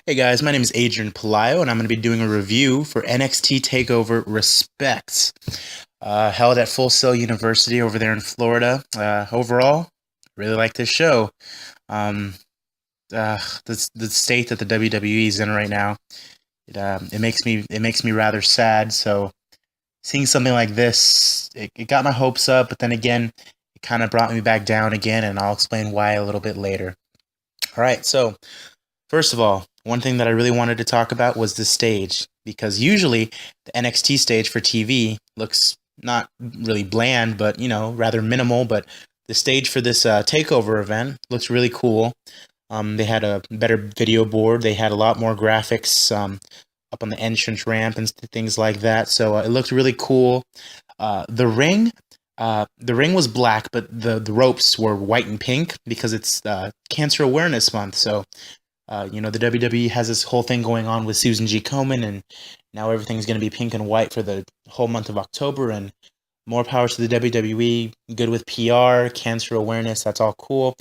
Hey guys, my name is Adrian Palayo, and I'm going to be doing a review for NXT Takeover Respect, held at Full Sail University over there in Florida. Overall, really like this show. Um, the state that the WWE is in right now, it makes me rather sad. So seeing something like this, it got my hopes up, but then again, it kind of brought me back down again, and I'll explain why a little bit later. All right, so. First of all, one thing that I really wanted to talk about was the stage, because usually the NXT stage for TV looks not really bland, but rather minimal. But the stage for this takeover event looks really cool. They had a better video board. They had a lot more graphics up on the entrance ramp and things like that. So it looked really cool. The ring. The ring was black, but the ropes were white and pink because it's Cancer Awareness Month. So the WWE has this whole thing going on with Susan G. Komen, and now everything's going to be pink and white for the whole month of October. And more power to the WWE. Good with PR, cancer awareness. That's all cool.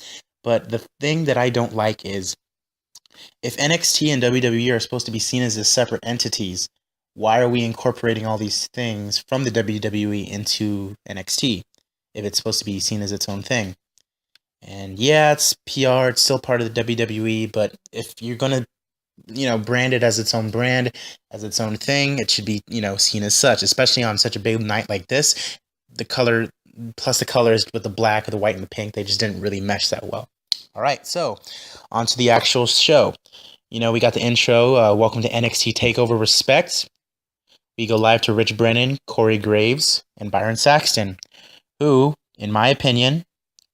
But the thing that I don't like is if NXT and WWE are supposed to be seen as separate entities, why are we incorporating all these things from the WWE into NXT if it's supposed to be seen as its own thing? And yeah, it's PR, it's still part of the WWE, but if you're gonna, brand it as its own brand, as its own thing, it should be, seen as such, especially on such a big night like this. The color, plus the colors with the black, the white, and the pink, they just didn't really mesh that well. All right, so on to the actual show. We got the intro, welcome to NXT Takeover Respect. We go live to Rich Brennan, Corey Graves, and Byron Saxton, who, in my opinion,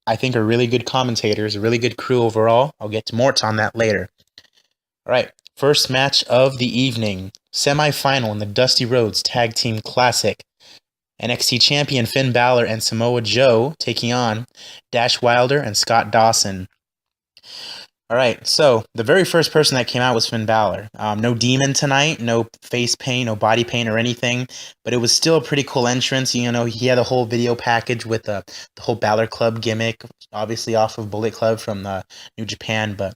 I think are really good commentators, a really good crew overall. I'll get to more on that later. All right, first match of the evening, semi-final in the Dusty Rhodes Tag Team Classic. NXT Champion Finn Balor and Samoa Joe taking on Dash Wilder and Scott Dawson. All right, so the very first person that came out was Finn Balor. No demon tonight, no face paint, no body paint or anything, but it was still a pretty cool entrance. He had a whole video package with the whole Balor Club gimmick, obviously off of Bullet Club from New Japan, but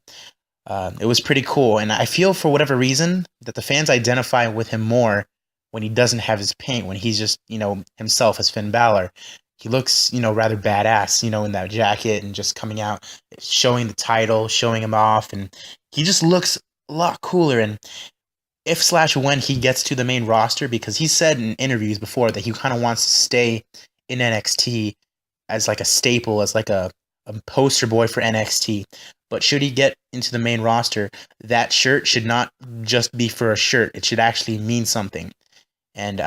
it was pretty cool. And I feel for whatever reason that the fans identify with him more when he doesn't have his paint, when he's just, himself as Finn Balor. He looks, rather badass, in that jacket and just coming out, showing the title, showing him off, and he just looks a lot cooler. And if/when he gets to the main roster, because he said in interviews before that he kind of wants to stay in NXT as like a staple, as like a poster boy for NXT. But should he get into the main roster, that shirt should not just be for a shirt. It should actually mean something. And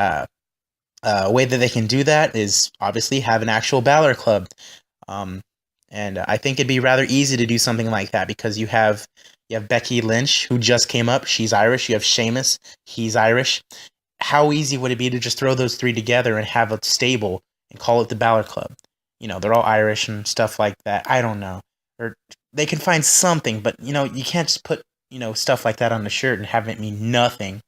a way that they can do that is obviously have an actual Balor Club. And I think it'd be rather easy to do something like that because you have Becky Lynch, who just came up. She's Irish. You have Sheamus. He's Irish. How easy would it be to just throw those three together and have a stable and call it the Balor Club? They're all Irish and stuff like that. I don't know. Or they can find something, but, you can't just put, stuff like that on the shirt and have it mean nothing.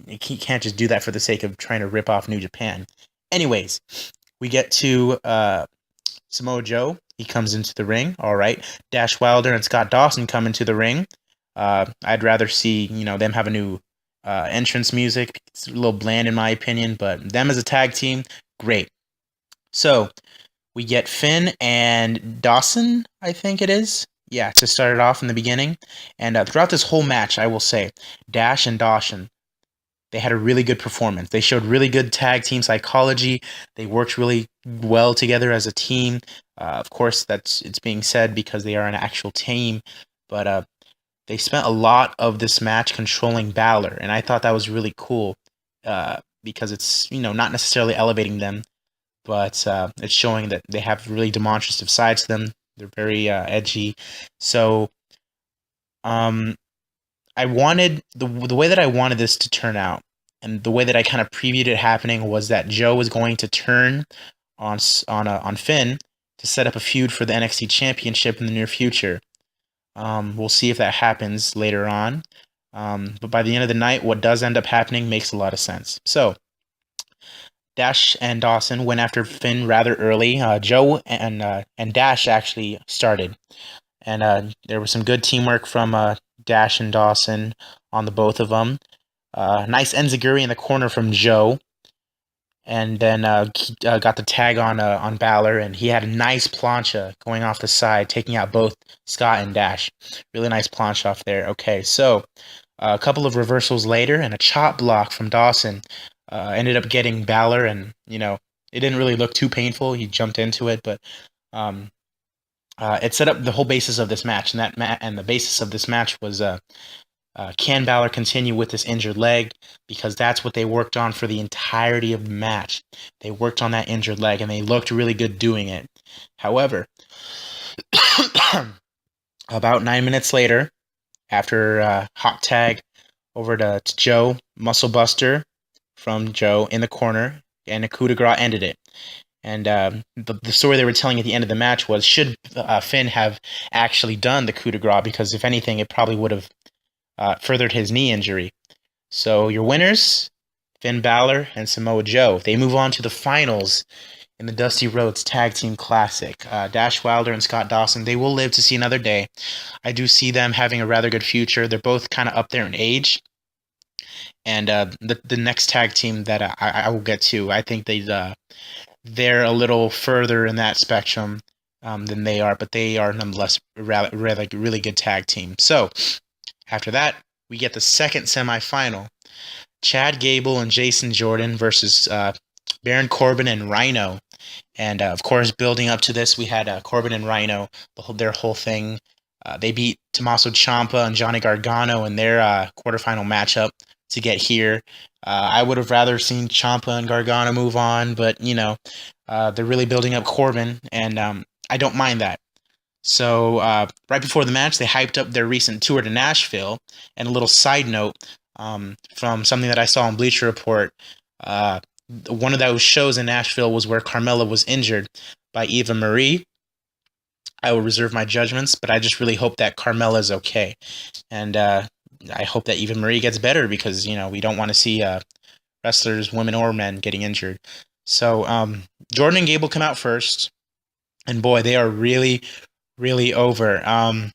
You can't just do that for the sake of trying to rip off New Japan. Anyways, we get to Samoa Joe. He comes into the ring. All right. Dash Wilder and Scott Dawson come into the ring. I'd rather see, them have a new entrance music. It's a little bland in my opinion, but them as a tag team, great. So we get Finn and Dawson, I think it is. Yeah, to start it off in the beginning. And throughout this whole match, I will say, Dash and Dawson, they had a really good performance. They showed really good tag team psychology. They worked really well together as a team. Of course, it's being said because they are an actual team. But they spent a lot of this match controlling Balor, and I thought that was really cool because it's not necessarily elevating them, but it's showing that they have really demonstrative sides to them. They're very edgy. So I wanted the way that I wanted this to turn out, and the way that I kind of previewed it happening was that Joe was going to turn on Finn to set up a feud for the NXT Championship in the near future. We'll see if that happens later on. But by the end of the night, what does end up happening makes a lot of sense. So Dash and Dawson went after Finn rather early. Joe and Dash actually started, and there was some good teamwork from Dash and Dawson on the both of them. Nice enziguri in the corner from Joe. And then got the tag on Balor, and he had a nice plancha going off the side, taking out both Scott and Dash. Really nice plancha off there. Okay, so a couple of reversals later, and a chop block from Dawson ended up getting Balor, and it didn't really look too painful. He jumped into it, but it set up the whole basis of this match, and the basis of this match was can Balor continue with this injured leg? Because that's what they worked on for the entirety of the match. They worked on that injured leg, and they looked really good doing it. However, about 9 minutes later, after hot tag over to Joe, Muscle Buster from Joe in the corner, and a coup de grace ended it. And the story they were telling at the end of the match was, should Finn have actually done the coup de grace? Because if anything, it probably would have furthered his knee injury. So your winners, Finn Balor and Samoa Joe. They move on to the finals in the Dusty Rhodes Tag Team Classic. Dash Wilder and Scott Dawson, they will live to see another day. I do see them having a rather good future. They're both kind of up there in age. And the next tag team that I will get to, I think they're a little further in that spectrum than they are, but they are nonetheless really good tag team. So after that, we get the second semifinal. Chad Gable and Jason Jordan versus Baron Corbin and Rhino. And, of course, building up to this, we had Corbin and Rhino, their whole thing. They beat Tommaso Ciampa and Johnny Gargano in their quarterfinal matchup to get here. I would have rather seen Ciampa and Gargano move on, but, they're really building up Corbin, and I don't mind that. So right before the match, they hyped up their recent tour to Nashville. And a little side note from something that I saw on Bleacher Report, one of those shows in Nashville was where Carmella was injured by Eva Marie. I will reserve my judgments, but I just really hope that Carmella is okay. And I hope that Eva Marie gets better, because, we don't want to see wrestlers, women or men, getting injured. So Jordan and Gable come out first. And boy, they are really over.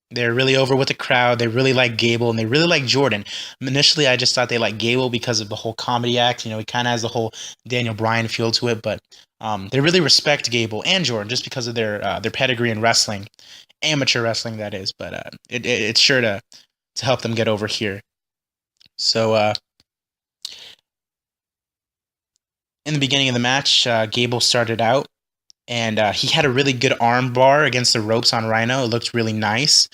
They're really over with the crowd. They really like Gable, and they really like Jordan. Initially, I just thought they liked Gable because of the whole comedy act. He kind of has the whole Daniel Bryan feel to it, but they really respect Gable and Jordan just because of their pedigree in wrestling, amateur wrestling, that is. But it's sure to help them get over here. So in the beginning of the match, Gable started out, and he had a really good arm bar against the ropes on Rhino. It looked really nice.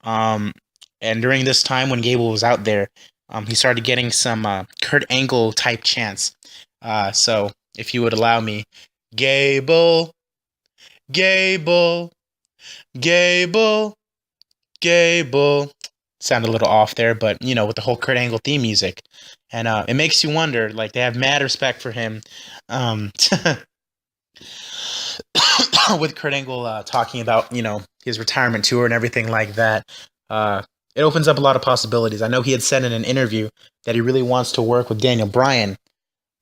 And during this time when Gable was out there, he started getting some Kurt Angle type chants. So if you would allow me, Gable, Gable, Gable, Gable. Sounded a little off there, but with the whole Kurt Angle theme music. And it makes you wonder, like, they have mad respect for him. With Kurt Angle talking about, his retirement tour and everything like that, it opens up a lot of possibilities. I know he had said in an interview that he really wants to work with Daniel Bryan,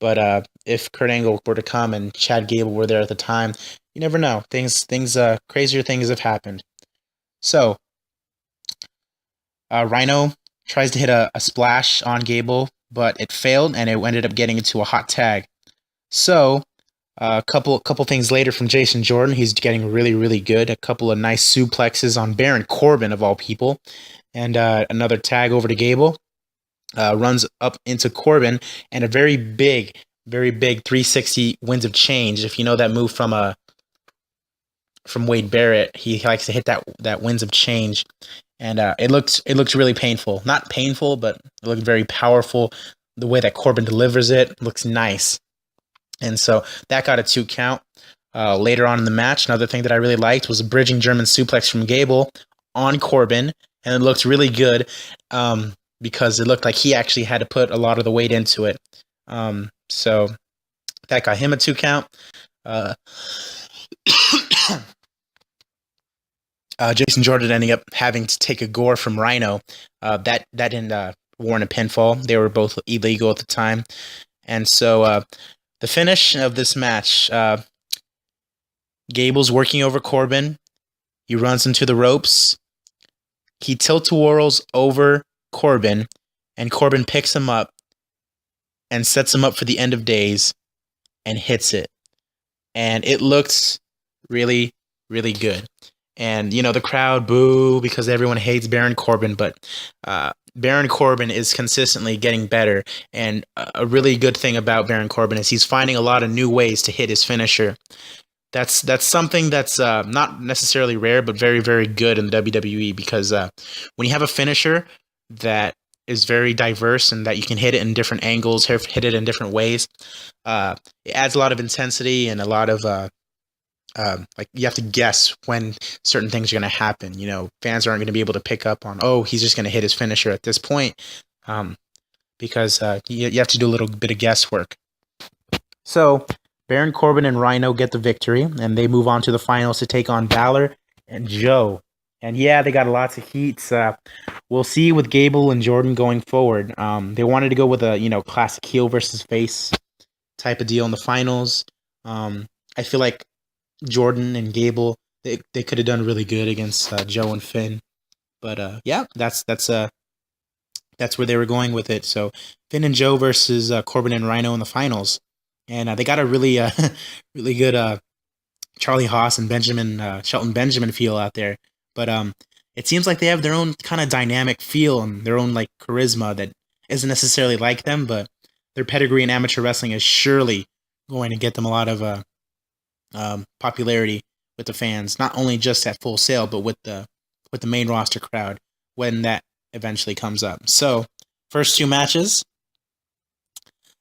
but if Kurt Angle were to come and Chad Gable were there at the time, you never know. Crazier things have happened. So, Rhino tries to hit a splash on Gable, but it failed, and it ended up getting into a hot tag. So, a couple things later from Jason Jordan, he's getting really good. A couple of nice suplexes on Baron Corbin, of all people. And another tag over to Gable. Runs up into Corbin, and a very big 360 winds of change. If you know that move from Wade Barrett, he likes to hit that winds of change. And it looks really painful. Not painful, but it looked very powerful. The way that Corbin delivers it looks nice. And so that got a 2 count. Later on in the match, another thing that I really liked was a bridging German suplex from Gable on Corbin, and it looked really good because it looked like he actually had to put a lot of the weight into it. So that got him a 2 count. Jason Jordan ending up having to take a gore from Rhino. That didn't warrant a pinfall. They were both illegal at the time. And so the finish of this match, Gable's working over Corbin. He runs into the ropes. he tilt-a-whirls over Corbin, and Corbin picks him up and sets him up for the end of days and hits it. And it looks really, really good. And, the crowd boo because everyone hates Baron Corbin, but Baron Corbin is consistently getting better. And a really good thing about Baron Corbin is he's finding a lot of new ways to hit his finisher. That's something that's not necessarily rare, but very, very good in the WWE, because when you have a finisher that is very diverse and that you can hit it in different angles, hit it in different ways, it adds a lot of intensity and a lot of you have to guess when certain things are going to happen. Fans aren't going to be able to pick up on, oh, he's just going to hit his finisher at this point, because you have to do a little bit of guesswork. So Baron Corbin and Rhino get the victory, and they move on to the finals to take on Balor and Joe. And yeah, they got lots of heats. We'll see with Gable and Jordan going forward. They wanted to go with a classic heel versus face type of deal in the finals. I feel like Jordan and Gable, they could have done really good against Joe and Finn. But yeah, that's where they were going with it. So Finn and Joe versus Corbin and Rhino in the finals. And they got a really, really good Charlie Haas and Shelton Benjamin feel out there. But it seems like they have their own kind of dynamic feel and their own charisma that isn't necessarily like them, but their pedigree in amateur wrestling is surely going to get them a lot of popularity with the fans, not only just at Full Sail, but with the main roster crowd when that eventually comes up. So, first two matches.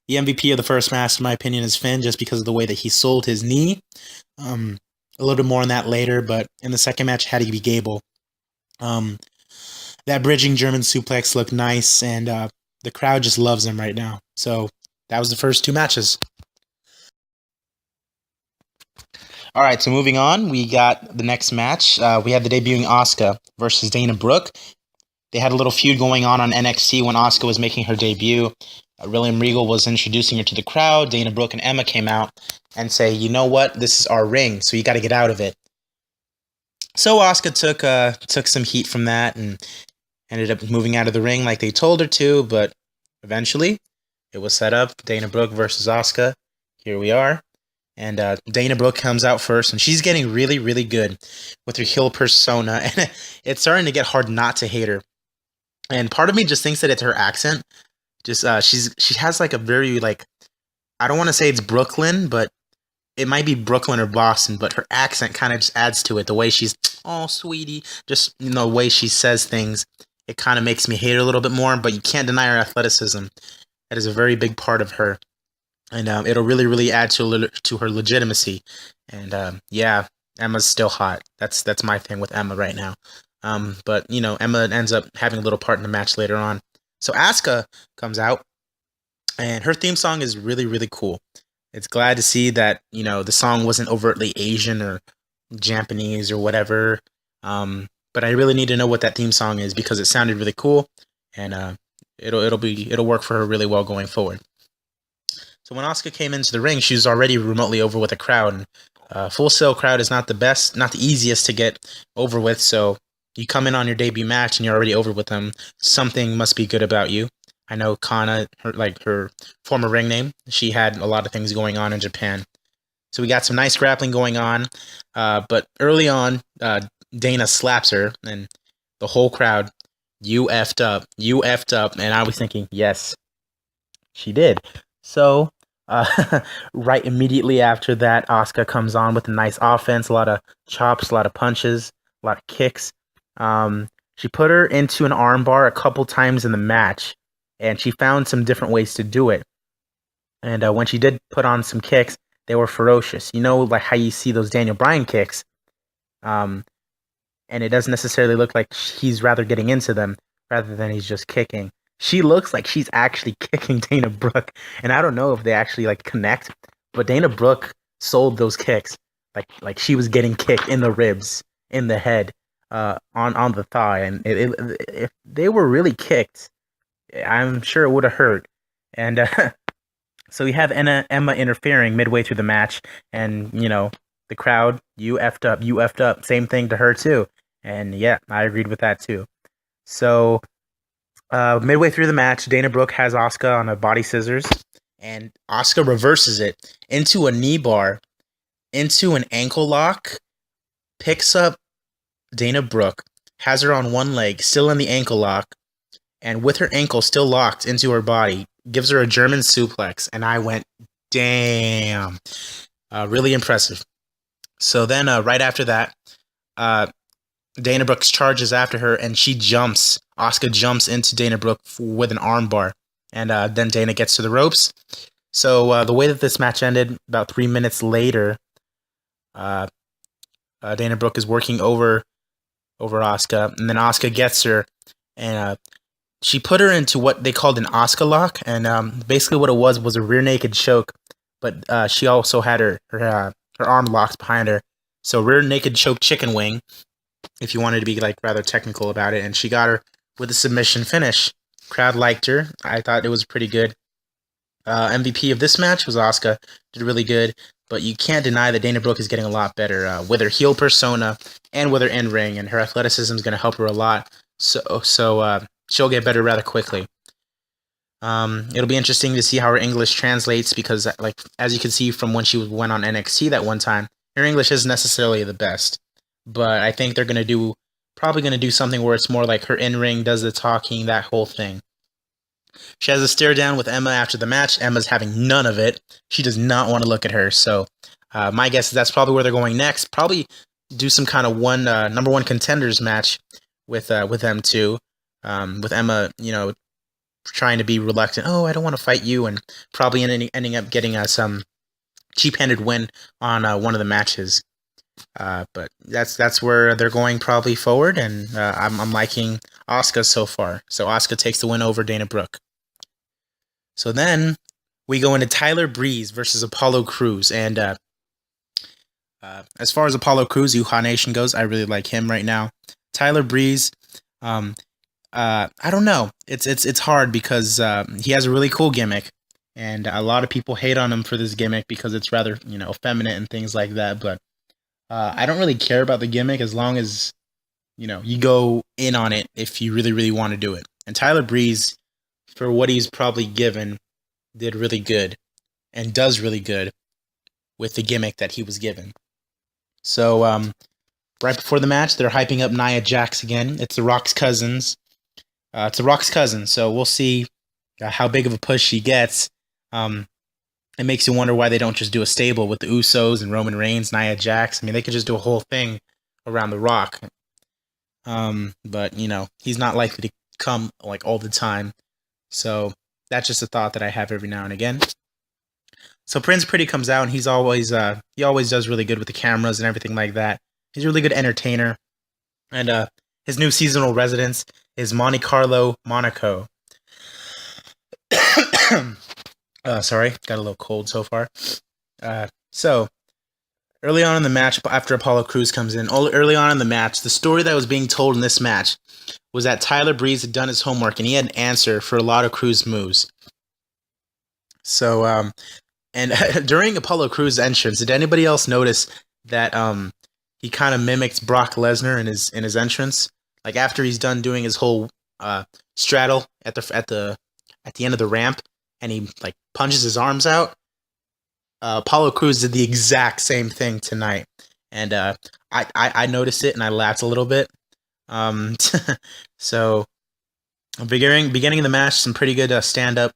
The MVP of the first match, in my opinion, is Finn, just because of the way that he sold his knee. A little bit more on that later, but in the second match, it had to be Gable. That bridging German suplex looked nice, and the crowd just loves him right now. So that was the first two matches. All right, so moving on, we got the next match. We had the debuting Asuka versus Dana Brooke. They had a little feud going on NXT when Asuka was making her debut. William Regal was introducing her to the crowd. Dana Brooke and Emma came out and say, you know what, this is our ring, so you got to get out of it. So Asuka took some heat from that and ended up moving out of the ring like they told her to, but eventually it was set up. Dana Brooke versus Asuka. Here we are. And Dana Brooke comes out first, and she's getting really, really good with her heel persona, and it's starting to get hard not to hate her. And part of me just thinks that it's her accent. Just she has a very I don't want to say it's Brooklyn, but it might be Brooklyn or Boston, but her accent kind of just adds to it. The way she's, oh, sweetie, just the way she says things, it kind of makes me hate her a little bit more, but you can't deny her athleticism. That is a very big part of her. And it'll really, really add to her legitimacy. And yeah, Emma's still hot. That's my thing with Emma right now. But Emma ends up having a little part in the match later on. So Asuka comes out, and her theme song is really, really cool. It's glad to see that the song wasn't overtly Asian or Japanese or whatever. But I really need to know what that theme song is because it sounded really cool, and it'll work for her really well going forward. So when Asuka came into the ring, she was already remotely over with a crowd. And, Full Sail crowd is not the easiest to get over with. So you come in on your debut match and you're already over with them. Something must be good about you. I know Kana, her former ring name, she had a lot of things going on in Japan. So we got some nice grappling going on. But early on, Dana slaps her, and the whole crowd, you effed up. And I was thinking, yes, she did. So right immediately after that, Asuka comes on with a nice offense, a lot of chops, a lot of punches, a lot of kicks. She put her into an armbar a couple times in the match, and she found some different ways to do it. And when she did put on some kicks, they were ferocious. Like how you see those Daniel Bryan kicks, and it doesn't necessarily look like he's rather getting into them rather than he's just kicking. She looks like she's actually kicking Dana Brooke, and I don't know if they actually connect, but Dana Brooke sold those kicks like she was getting kicked in the ribs, in the head, on the thigh, and if they were really kicked, I'm sure it would have hurt. And so we have Emma interfering midway through the match, and the crowd, you effed up, same thing to her too. And yeah, I agreed with that too. So midway through the match, Dana Brooke has Asuka on a body scissors, and Asuka reverses it into a knee bar, into an ankle lock, picks up Dana Brooke, has her on one leg, still in the ankle lock, and with her ankle still locked into her body, gives her a German suplex, and I went, damn. Really impressive. So then, right after that, Dana Brooke charges after her, and she jumps. Asuka jumps into Dana Brooke with an armbar, and then Dana gets to the ropes. So the way that this match ended, about 3 minutes later, Dana Brooke is working over Asuka, and then Asuka gets her, and she put her into what they called an Asuka lock, and basically what it was a rear naked choke, but she also had her arm locked behind her. So rear naked choke chicken wing, if you wanted to be like rather technical about it, and she got her with a submission finish. Crowd liked her. I thought it was pretty good. MVP of this match was Asuka. Did really good, but you can't deny that Dana Brooke is getting a lot better with her heel persona and with her in-ring, and her athleticism is going to help her a lot. So she'll get better rather quickly. It'll be interesting to see how her English translates because, like, as you can see from when she went on NXT that one time, her English isn't necessarily the best. But I think they're probably gonna do something where it's more like her in-ring does the talking, that whole thing. She has a stare down with Emma after the match. Emma's having none of it. She does not want to look at her. So my guess is that's probably where they're going next. Probably do some kind of number one contenders match with them two. With Emma, trying to be reluctant. Oh, I don't want to fight you, and probably ending up getting some cheap-handed win on one of the matches. But that's where they're going probably forward, and I'm liking Asuka so far. So Asuka takes the win over Dana Brooke. So then we go into Tyler Breeze versus Apollo Crews, and as far as Apollo Crews, Yuha Nation goes, I really like him right now. Tyler Breeze, I don't know. It's hard because he has a really cool gimmick, and a lot of people hate on him for this gimmick because it's rather effeminate and things like that. But I don't really care about the gimmick as long as you go in on it if you really really want to do it. And Tyler Breeze, for what he's probably given, did really good and does really good with the gimmick that he was given. So right before the match, they're hyping up Nia Jax again. It's The Rock's cousins. It's The Rock's cousin, so we'll see how big of a push she gets. It makes you wonder why they don't just do a stable with the Usos and Roman Reigns, Nia Jax. I mean, they could just do a whole thing around The Rock. But, he's not likely to come, like, all the time. So that's just a thought that I have every now and again. So Prince Pretty comes out, and he always does really good with the cameras and everything like that. He's a really good entertainer. And his new seasonal residence is Monte Carlo, Monaco. Sorry, got a little cold so far. So, early on in the match, after Apollo Crews comes in, early on in the match, the story that was being told in this match was that Tyler Breeze had done his homework and he had an answer for a lot of Crews moves. So, and during Apollo Crews' entrance, did anybody else notice that he kind of mimicked Brock Lesnar in his entrance? Like after he's done doing his whole straddle at the end of the ramp, and he like punches his arms out. Apollo Crews did the exact same thing tonight, and I noticed it and I laughed a little bit. So beginning of the match, some pretty good stand up,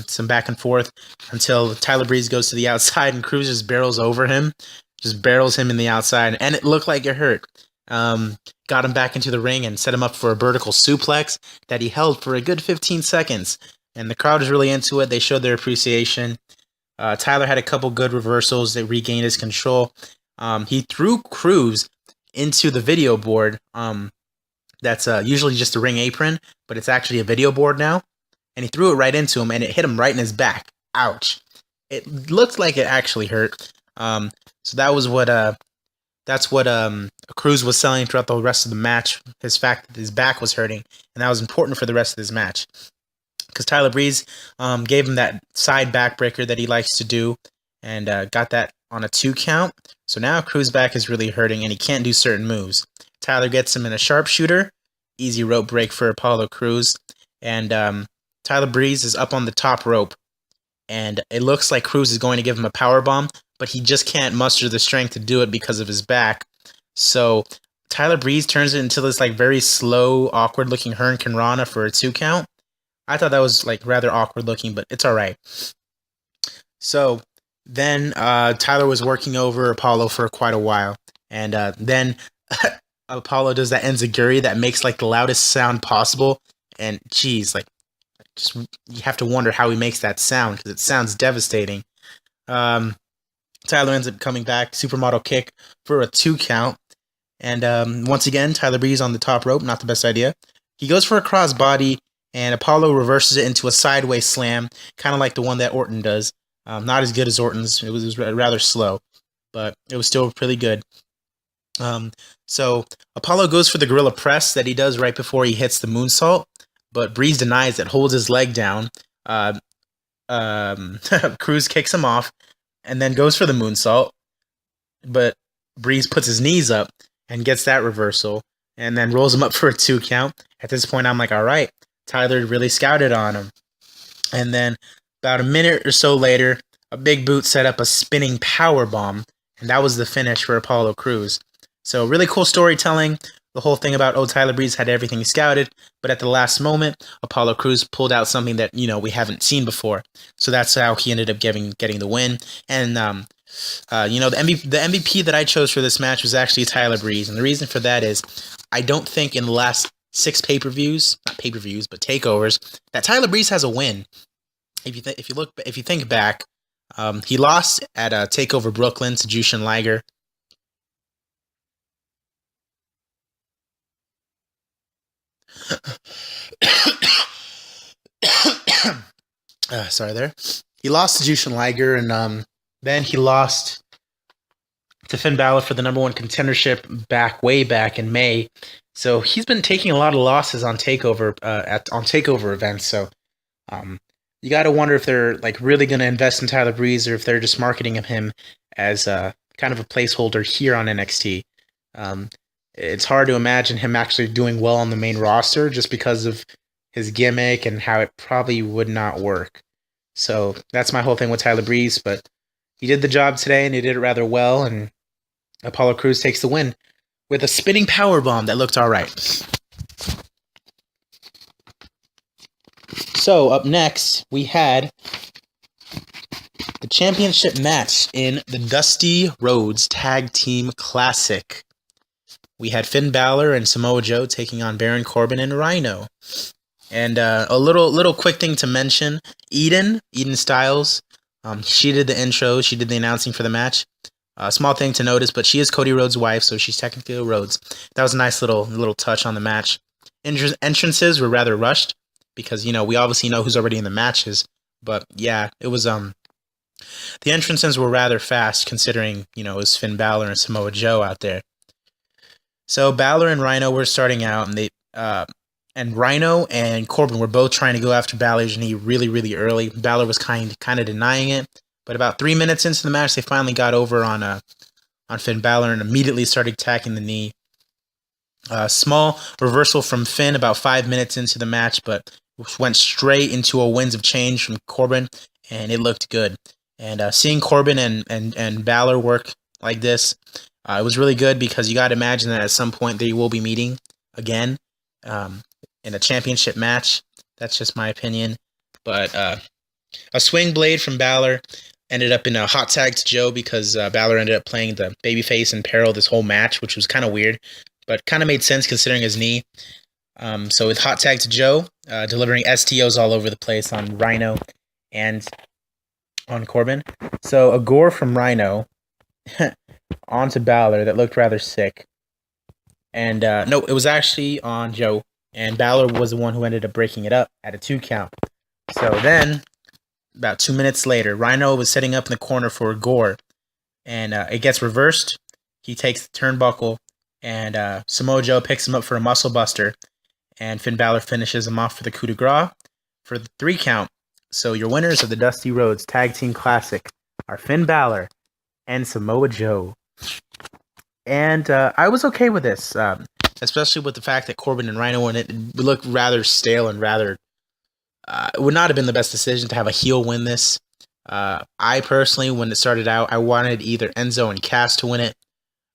some back and forth until Tyler Breeze goes to the outside and Crews just barrels him in the outside, and it looked like it hurt. Got him back into the ring and set him up for a vertical suplex that he held for a good 15 seconds. And the crowd was really into it. They showed their appreciation. Tyler had a couple good reversals that regained his control. He threw Crews into the video board. That's usually just a ring apron, but it's actually a video board now. And he threw it right into him, and it hit him right in his back. Ouch. It looked like it actually hurt. So that was that's what Crews was selling throughout the rest of the match. His fact that his back was hurting, and that was important for the rest of his match. Because Tyler Breeze gave him that side backbreaker that he likes to do, and got that on a 2 count. So now Crews' back is really hurting, and he can't do certain moves. Tyler gets him in a sharpshooter, easy rope break for Apollo Crews. And Tyler Breeze is up on the top rope. And it looks like Crews is going to give him a powerbomb, but he just can't muster the strength to do it because of his back. So Tyler Breeze turns it into this like very slow, awkward looking Hurricane Rana for a 2 count. I thought that was like rather awkward looking, but it's all right. So then Tyler was working over Apollo for quite a while, and then Apollo does that enziguri that makes like the loudest sound possible, and geez, like just you have to wonder how he makes that sound because it sounds devastating. Tyler ends up coming back, supermodel kick for a 2 count, and once again Tyler Breeze on the top rope, not the best idea. He goes for a crossbody, and Apollo reverses it into a sideways slam, kind of like the one that Orton does. Not as good as Orton's. It was rather slow, but it was still pretty good. So Apollo goes for the gorilla press that he does right before he hits the moonsault, but Breeze denies it, holds his leg down. Crews kicks him off, and then goes for the moonsault, but Breeze puts his knees up and gets that reversal, and then rolls him up for a 2 count. At this point, I'm like, all right, Tyler really scouted on him. And then about a minute or so later, a big boot set up a spinning power bomb, and that was the finish for Apollo Crews. So really cool storytelling. The whole thing about Tyler Breeze had everything scouted, but at the last moment, Apollo Crews pulled out something that we haven't seen before. So that's how he ended up getting the win. And the MVP that I chose for this match was actually Tyler Breeze, and the reason for that is I don't think in the last 6 takeovers that Tyler Breeze has a win. If you think back, he lost at Takeover Brooklyn to Jushin Liger. Sorry there. He lost to Jushin Liger, and then he lost to Finn Balor for the #1 contendership way back in May. So he's been taking a lot of losses on Takeover on Takeover events. So you got to wonder if they're like really going to invest in Tyler Breeze or if they're just marketing him as kind of a placeholder here on NXT. It's hard to imagine him actually doing well on the main roster just because of his gimmick and how it probably would not work. So that's my whole thing with Tyler Breeze, but he did the job today and he did it rather well, and Apollo Crews takes the win with a spinning powerbomb that looked all right. So up next, we had the championship match in the Dusty Rhodes Tag Team Classic. We had Finn Balor and Samoa Joe taking on Baron Corbin and Rhino. And a little quick thing to mention, Eden Styles, she did the intro, she did the announcing for the match. Small thing to notice, but she is Cody Rhodes' wife, so she's technically a Rhodes. That was a nice little touch on the match. Entrances were rather rushed because we obviously know who's already in the matches, but yeah, it was the entrances were rather fast considering it was Finn Balor and Samoa Joe out there. So Balor and Rhino were starting out, and Rhino and Corbin were both trying to go after Balor's knee really, really early. Balor was kind of denying it, but about 3 minutes into the match, they finally got over on Finn Balor and immediately started attacking the knee. Small reversal from Finn about 5 minutes into the match, but went straight into a winds of change from Corbin, and it looked good. And seeing Corbin and Balor work like this, it was really good because you got to imagine that at some point they will be meeting again in a championship match. That's just my opinion. But a swing blade from Balor ended up in a hot tag to Joe because Balor ended up playing the babyface in peril this whole match, which was kind of weird, but kind of made sense considering his knee. So with hot tag to Joe, delivering STOs all over the place on Rhino and on Corbin. So a gore from Rhino onto Balor that looked rather sick. And no, it was actually on Joe, and Balor was the one who ended up breaking it up at a 2 count. So then, about 2 minutes later, Rhino was setting up in the corner for a gore, and it gets reversed. He takes the turnbuckle, and Samoa Joe picks him up for a muscle buster, and Finn Balor finishes him off for the coup de grace for the 3 count. So your winners of the Dusty Rhodes Tag Team Classic are Finn Balor and Samoa Joe. And I was okay with this. especially with the fact that Corbin and Rhino in it would look rather stale and rather. It would not have been the best decision to have a heel win this. I personally, when it started out, I wanted either Enzo and Cass to win it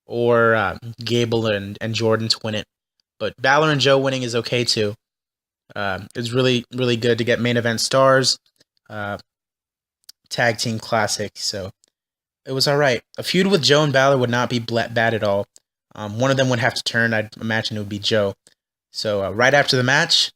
or Gable and Jordan to win it. But Balor and Joe winning is okay too. It's really, really good to get main event stars, tag team classic. So it was all right. A feud with Joe and Balor would not be bad at all. One of them would have to turn. I'd imagine it would be Joe. So right after the match,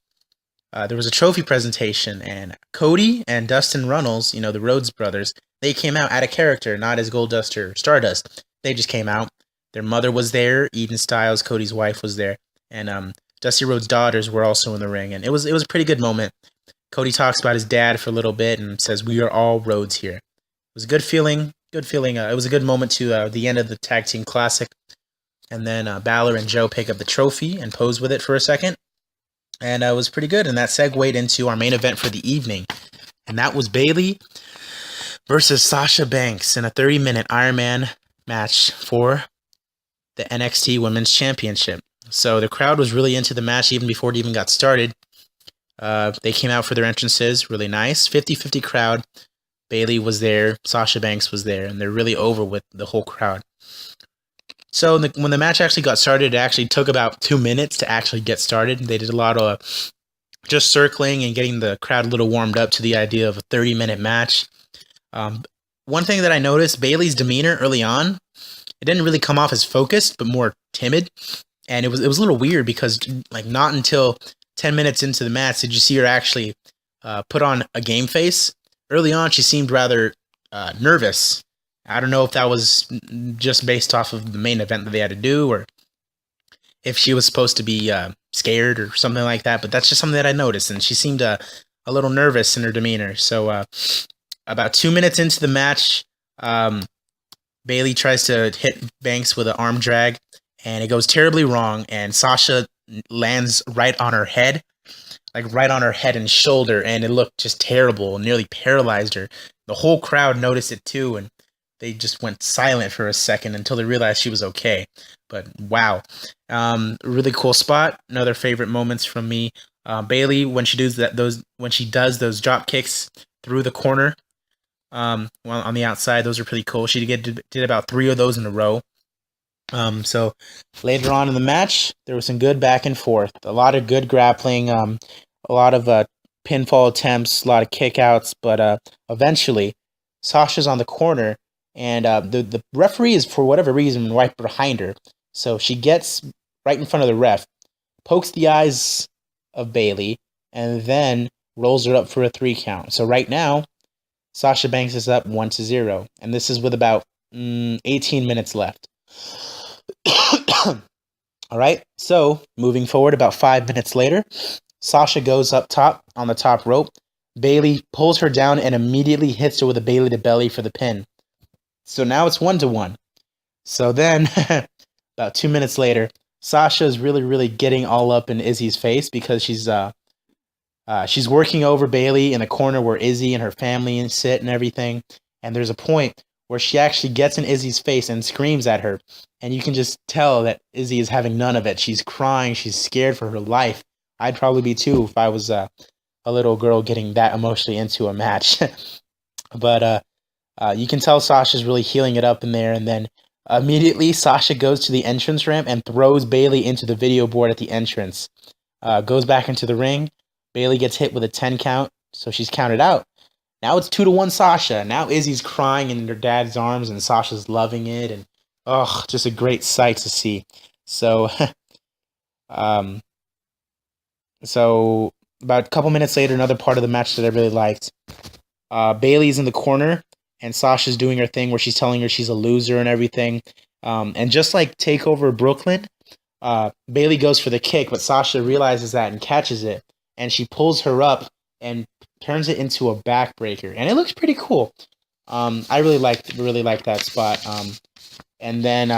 there was a trophy presentation, and Cody and Dustin Runnels, the Rhodes brothers, they came out out of character, not as Goldust or Stardust. They just came out. Their mother was there. Eden Styles, Cody's wife, was there, and Dusty Rhodes' daughters were also in the ring, and it was a pretty good moment. Cody talks about his dad for a little bit and says, "We are all Rhodes here." It was a good feeling. Good feeling. It was a good moment to the end of the tag team classic, and then Balor and Joe pick up the trophy and pose with it for a second. And it was pretty good, and that segued into our main event for the evening. And that was Bayley versus Sasha Banks in a 30-minute Iron Man match for the NXT Women's Championship. So the crowd was really into the match even before it even got started. They came out for their entrances, really nice. 50-50 crowd. Bayley was there, Sasha Banks was there, and they're really over with the whole crowd. So when the match actually got started, it actually took about 2 minutes to actually get started. They did a lot of just circling and getting the crowd a little warmed up to the idea of a 30-minute match. One thing that I noticed, Bayley's demeanor early on, it didn't really come off as focused, but more timid. And it was a little weird because not until 10 minutes into the match did you see her actually put on a game face. Early on, she seemed rather nervous. I don't know if that was just based off of the main event that they had to do, or if she was supposed to be scared or something like that. But that's just something that I noticed, and she seemed a little nervous in her demeanor. So about 2 minutes into the match, Bayley tries to hit Banks with an arm drag, and it goes terribly wrong, and Sasha lands right on her head, right on her head and shoulder, and it looked just terrible, nearly paralyzed her. The whole crowd noticed it too, and they just went silent for a second until they realized she was okay. But wow, really cool spot. Another favorite moments from me. Bayley, when she does those drop kicks through the corner, on the outside, those are pretty cool. She did about 3 of those in a row. So later on in the match, there was some good back and forth. A lot of good grappling. A lot of pinfall attempts. A lot of kickouts. But eventually, Sasha's on the corner. And the referee is, for whatever reason, right behind her. So she gets right in front of the ref, pokes the eyes of Bayley, and then rolls her up for a 3 count. So right now, Sasha Banks is up 1-0. And this is with about 18 minutes left. All right, so moving forward about 5 minutes later, Sasha goes up top on the top rope. Bayley pulls her down and immediately hits her with a Bayley to belly for the pin. So now it's 1-1. So then, about 2 minutes later, Sasha is really, really getting all up in Izzy's face because she's working over Bayley in the corner where Izzy and her family sit and everything. And there's a point where she actually gets in Izzy's face and screams at her. And you can just tell that Izzy is having none of it. She's crying. She's scared for her life. I'd probably be too if I was a little girl getting that emotionally into a match. But you can tell Sasha's really healing it up in there, and then immediately Sasha goes to the entrance ramp and throws Bayley into the video board at the entrance. Goes back into the ring. Bayley gets hit with a 10 count, so she's counted out. Now it's 2-1 Sasha. Now Izzy's crying in her dad's arms, and Sasha's loving it, and just a great sight to see. So, so about a couple minutes later, another part of the match that I really liked. Bayley's in the corner, and Sasha's doing her thing where she's telling her she's a loser and everything. And just like Takeover Brooklyn, Bayley goes for the kick, but Sasha realizes that and catches it. And she pulls her up and turns it into a backbreaker. And it looks pretty cool. I really liked that spot. And then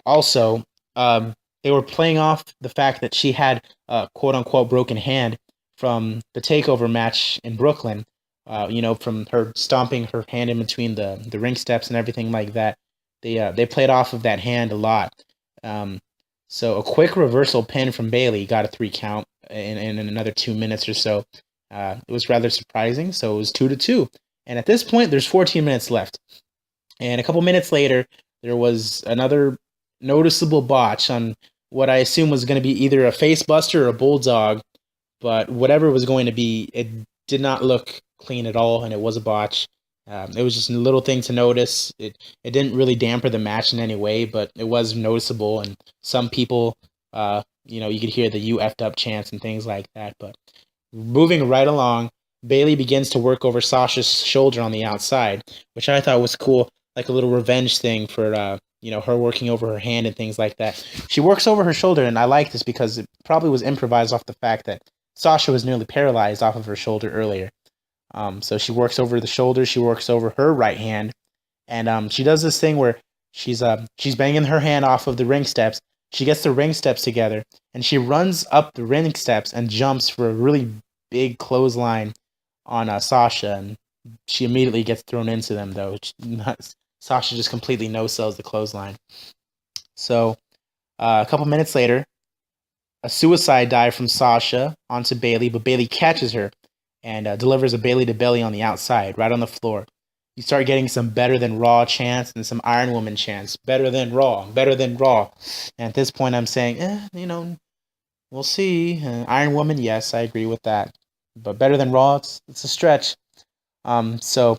also, they were playing off the fact that she had a quote-unquote broken hand from the Takeover match in Brooklyn. From her stomping her hand in between the ring steps and everything like that. They played off of that hand a lot. So a quick reversal pin from Bayley got a 3 count in another 2 minutes or so. It was rather surprising. So it was 2-2. And at this point, there's 14 minutes left. And a couple minutes later, there was another noticeable botch on what I assume was going to be either a face buster or a bulldog. But whatever it was going to be, it did not look clean at all, and it was a botch. It was just a little thing to notice. It didn't really damper the match in any way, but it was noticeable, and some people, you could hear the "you effed up" chants and things like that. But moving right along, Bayley begins to work over Sasha's shoulder on the outside, which I thought was cool, like a little revenge thing for her working over her hand and things like that. She works over her shoulder, and I like this because it probably was improvised off the fact that Sasha was nearly paralyzed off of her shoulder earlier. So she works over the shoulder, she works over her right hand, and she does this thing where she's banging her hand off of the ring steps. She gets the ring steps together, and she runs up the ring steps and jumps for a really big clothesline on Sasha, and she immediately gets thrown into them, though. Sasha just completely no-sells the clothesline. So a couple minutes later, a suicide dive from Sasha onto Bayley, but Bayley catches her and delivers a Bayley to belly on the outside, right on the floor. You start getting some better than Raw chants and some Iron Woman chants. Better than Raw, better than Raw. And at this point, I'm saying, we'll see. Iron Woman, yes, I agree with that. But better than Raw, it's a stretch. So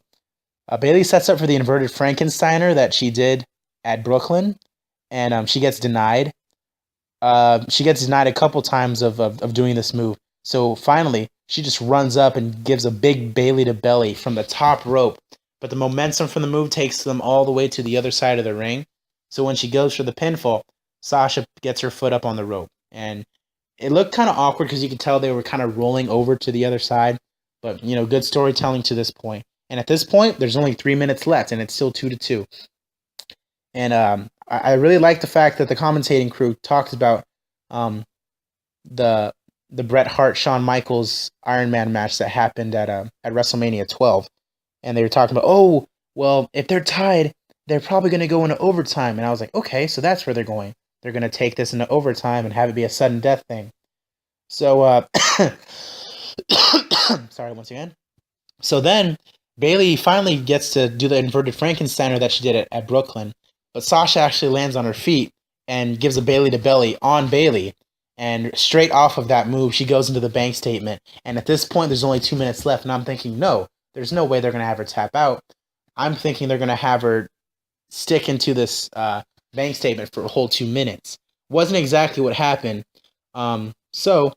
Bayley sets up for the inverted Frankensteiner that she did at Brooklyn, and she gets denied. She gets denied a couple times of doing this move. So finally, she just runs up and gives a big Bayley to belly from the top rope. But the momentum from the move takes them all the way to the other side of the ring. So when she goes for the pinfall, Sasha gets her foot up on the rope. And it looked kind of awkward because you could tell they were kind of rolling over to the other side. But, good storytelling to this point. And at this point, there's only 3 minutes left, and it's still 2-2. And I really like the fact that the commentating crew talked about the Bret Hart Shawn Michaels Iron Man match that happened at WrestleMania 12, and they were talking about, if they're tied, they're probably going to go into overtime. And I was like, okay, so that's where they're going. They're going to take this into overtime and have it be a sudden death thing. So sorry once again. So then Bayley finally gets to do the inverted Frankensteiner that she did at Brooklyn. But Sasha actually lands on her feet and gives a Bayley to belly on Bayley. And straight off of that move, she goes into the bank statement. And at this point, there's only 2 minutes left. And I'm thinking, no, there's no way they're going to have her tap out. I'm thinking they're going to have her stick into this bank statement for a whole 2 minutes. Wasn't exactly what happened. So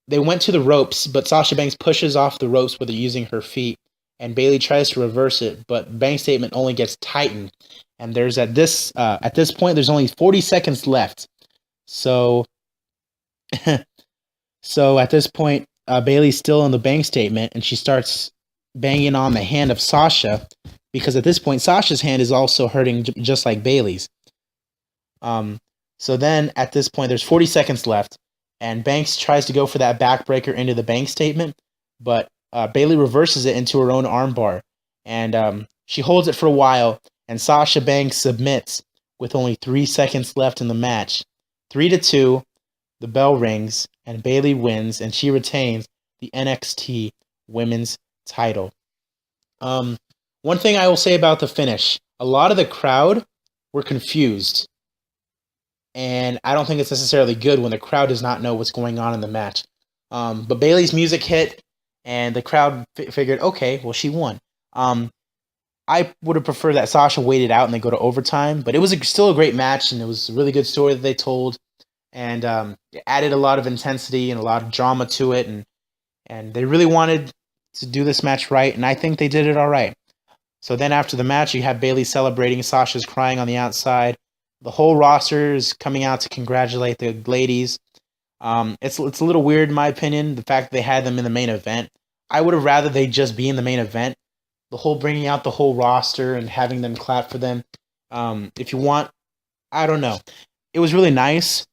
they went to the ropes, but Sasha Banks pushes off the ropes with her using her feet. And Bayley tries to reverse it, but bank statement only gets tightened. And there's at this point, there's only 40 seconds left. So at this point, Bayley's still in the bank statement, and she starts banging on the hand of Sasha, because at this point, Sasha's hand is also hurting just like Bayley's. So then, at this point, there's 40 seconds left, and Banks tries to go for that backbreaker into the bank statement, but Bayley reverses it into her own armbar, and she holds it for a while, and Sasha Banks submits with only 3 seconds left in the match. 3-2, the bell rings, and Bayley wins, and she retains the NXT Women's title. One thing I will say about the finish, a lot of the crowd were confused, and I don't think it's necessarily good when the crowd does not know what's going on in the match. But Bayley's music hit, and the crowd figured, okay, well, she won. I would have preferred that Sasha waited out and they go to overtime, but it was still a great match, and it was a really good story that they told, and it added a lot of intensity and a lot of drama to it, and they really wanted to do this match right, and I think they did it all right. So then after the match, you have Bayley celebrating, Sasha's crying on the outside. The whole roster is coming out to congratulate the ladies. It's a little weird in my opinion, the fact that they had them in the main event. I would have rather they just be in the main event. The whole bringing out the whole roster and having them clap for them. If you want, I don't know. It was really nice,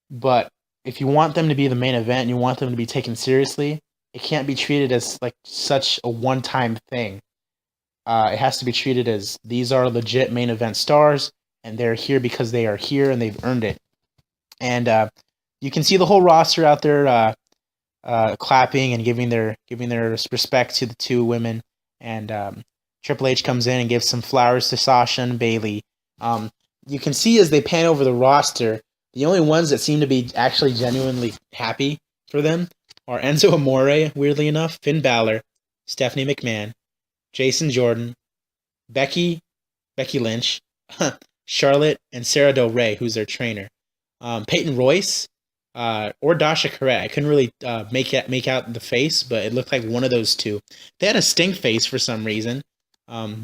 but if you want them to be the main event and you want them to be taken seriously, it can't be treated as like such a one-time thing. It has to be treated as these are legit main event stars, and they're here because they are here and they've earned it. And you can see the whole roster out there clapping and giving their respect to the two women. And Triple H comes in and gives some flowers to Sasha and Bayley. You can see as they pan over the roster, the only ones that seem to be actually genuinely happy for them are Enzo Amore, weirdly enough, Finn Balor, Stephanie McMahon, Jason Jordan, Becky Lynch, Charlotte, and Sarah Del Rey, who's their trainer. Peyton Royce or Dasha Carrette. I couldn't really make out the face, but it looked like one of those two. They had a stink face for some reason.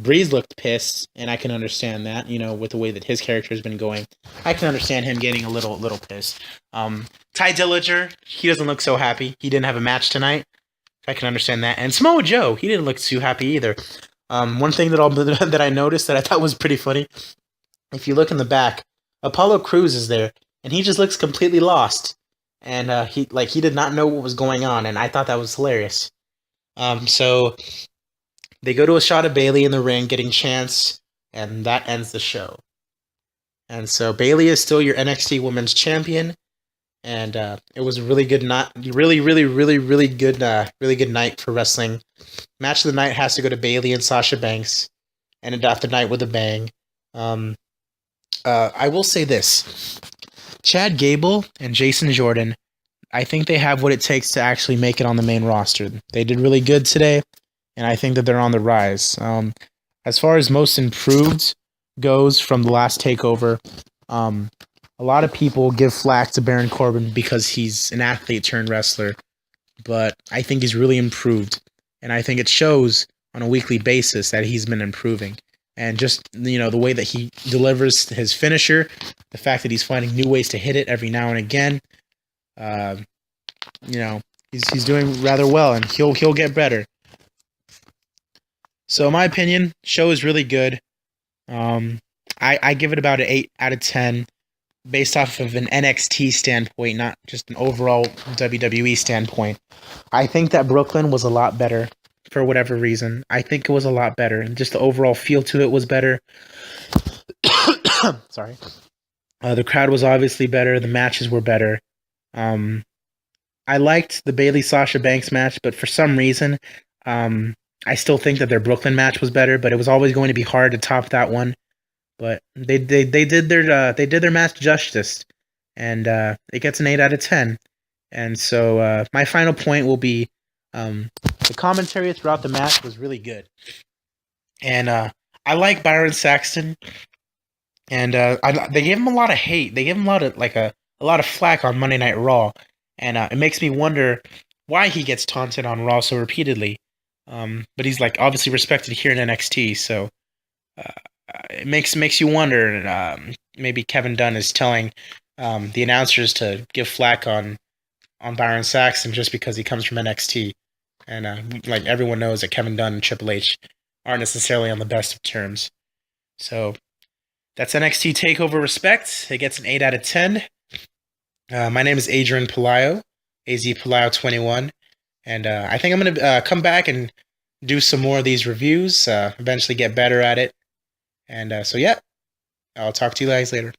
Breeze looked pissed, and I can understand that. With the way that his character has been going, I can understand him getting a little pissed. Ty Dillinger, he doesn't look so happy. He didn't have a match tonight. I can understand that. And Samoa Joe, he didn't look too happy either. One thing that I noticed that I thought was pretty funny, if you look in the back, Apollo Crews is there, and he just looks completely lost. And he did not know what was going on, and I thought that was hilarious. So they go to a shot of Bayley in the ring getting chants, and that ends the show. And so Bayley is still your NXT Women's Champion, and it was a really good night, really good night for wrestling. Match of the night has to go to Bayley and Sasha Banks, and end off the night with a bang. I will say this. Chad Gable and Jason Jordan, I think they have what it takes to actually make it on the main roster. They did really good today, and I think that they're on the rise. As far as most improved goes from the last takeover, a lot of people give flack to Baron Corbin because he's an athlete turned wrestler, but I think he's really improved, and I think it shows on a weekly basis that he's been improving. And just, the way that he delivers his finisher, the fact that he's finding new ways to hit it every now and again, he's doing rather well, and he'll get better. So in my opinion, show is really good. I give it about an 8 out of 10 based off of an NXT standpoint, not just an overall WWE standpoint. I think that Brooklyn was a lot better. For whatever reason, I think it was a lot better, and just the overall feel to it was better. Sorry. The crowd was obviously better. The matches were better. I liked the Bayley Sasha Banks match, but for some reason, I still think that their Brooklyn match was better. But it was always going to be hard to top that one. But they did their match justice, and it gets an 8 out of 10. And so my final point will be. The commentary throughout the match was really good, and I like Byron Saxton, and they gave him a lot of hate. They gave him a lot of flack on Monday Night Raw, and it makes me wonder why he gets taunted on Raw so repeatedly. But he's obviously respected here in NXT, so it makes you wonder. Maybe Kevin Dunn is telling the announcers to give flack on Byron Saxton just because he comes from NXT. And everyone knows that Kevin Dunn and Triple H aren't necessarily on the best of terms. So that's NXT Takeover Respect. It gets an 8 out of 10. My name is Adrian Palaio, AZ Palaio 21. And I think I'm going to come back and do some more of these reviews, eventually get better at it. And so, yeah, I'll talk to you guys later.